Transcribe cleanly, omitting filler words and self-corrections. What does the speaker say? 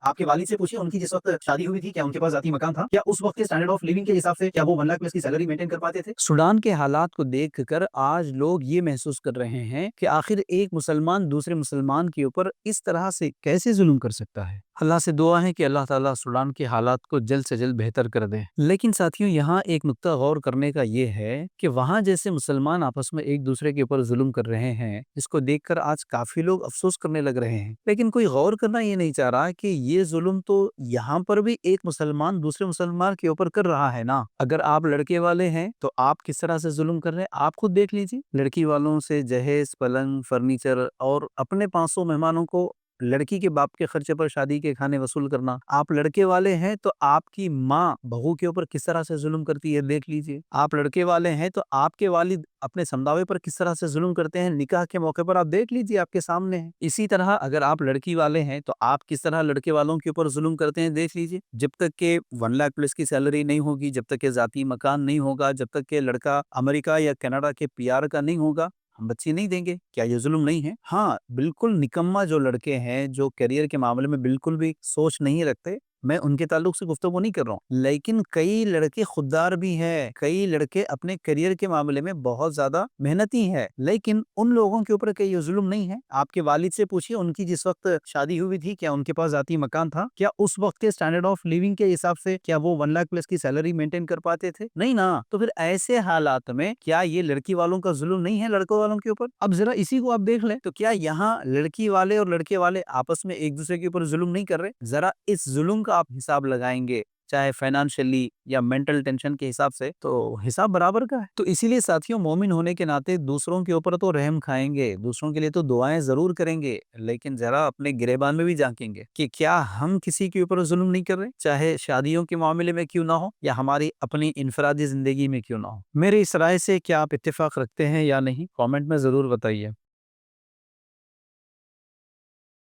आप के वालिद से पूछिए, उनकी जिस वक्त शादी हुई थी, क्या उनके पास ज़ाती मकान था? क्या उस वक्त के स्टैंडर्ड ऑफ लिविंग के हिसाब से क्या वो 1 लाख प्लस की सैलरी मेंटेन कर पाते थे? सूडान के हालात को देखकर आज लोग ये महसूस कर रहे हैं कि आखिर एक मुसलमान दूसरे मुसलमान के ऊपर इस तरह से कैसे जुल्म कर सकता है। अल्लाह से दुआ है कि अल्लाह ताला सूडान के हालात को जल्द से जल्द बेहतर कर दे। लेकिन साथियों, यहाँ एक नुक्ता गौर करने का ये है कि वहाँ जैसे मुसलमान आपस में एक दूसरे के ऊपर जुल्म कर रहे हैं, इसको देखकर आज काफी लोग अफसोस करने लग रहे हैं। लेकिन कोई गौर करना ये नहीं चाह रहा कि ये जुल्म तो यहाँ पर भी एक मुसलमान दूसरे मुसलमान के ऊपर कर रहा है ना। अगर आप लड़के वाले हैं तो आप किस तरह से जुल्म कर रहे हैं आप खुद देख लीजिए। लड़की वालों से जहेज, पलंग, फर्नीचर और अपने 500 मेहमानों को लड़की के बाप के खर्चे पर शादी के खाने वसूल करना। आप लड़के वाले हैं तो आपकी माँ बहू के ऊपर किस तरह से जुल्म करती है देख लीजिए। आप लड़के वाले हैं तो आपके वालिद अपने समदावे पर किस तरह से जुल्म करते हैं निकाह के मौके पर आप देख लीजिए, आपके सामने है। इसी तरह अगर आप लड़की वाले हैं तो आप किस तरह लड़के वालों के ऊपर जुल्म करते हैं देख लीजिए। जब तक के 1 लाख प्लस की सैलरी नहीं होगी, जब तक के जाती मकान नहीं होगा, जब तक के लड़का अमेरिका या कनाडा के पीआर का नहीं होगा, हम बच्चे नहीं देंगे। क्या ये जुल्म नहीं है? हाँ, बिल्कुल निकम्मा जो लड़के हैं, जो करियर के मामले में बिल्कुल भी सोच नहीं रखते, मैं उनके ताल्लुक से गुफ्तगू नहीं कर रहा हूँ। लेकिन कई लड़के खुददार भी हैं, कई लड़के अपने करियर के मामले में बहुत ज्यादा मेहनती हैं, लेकिन उन लोगों के ऊपर कहीं ये जुल्म नहीं है। आपके वालिद से पूछिए, उनकी जिस वक्त शादी हुई थी, क्या उनके पास जाती मकान था? क्या उस वक्त के स्टैंडर्ड ऑफ लिविंग के हिसाब से क्या वो 1 लाख प्लस की सैलरी मेंटेन कर पाते थे? नहीं ना। तो फिर ऐसे हालात में क्या ये लड़की वालों का जुल्म नहीं है लड़कों वालों के ऊपर? अब जरा इसी को आप देख लें, तो क्या यहाँ लड़की वाले और लड़के वाले आपस में एक दूसरे के ऊपर जुल्म नहीं कर रहे? जरा इस जुल्म का आप हिसाब लगाएंगे, चाहे फाइनेंशियली या मेंटल टेंशन के हिसाब से, तो हिसाब बराबर का है। तो इसीलिए साथियों, मोमिन होने के नाते दूसरों के ऊपर तो रहम खाएंगे, दूसरों के लिए तो दुआएं जरूर करेंगे, लेकिन जरा अपने गिरेबान में भी झांकेंगे कि क्या हम किसी के ऊपर जुल्म नहीं कर रहे, चाहे शादियों के मामले में क्यों ना हो या हमारी अपनी इनफरादी जिंदगी में क्यों ना हो। मेरे इस राय से क्या आप इत्तेफाक रखते हैं या नहीं, कॉमेंट में जरूर बताइए।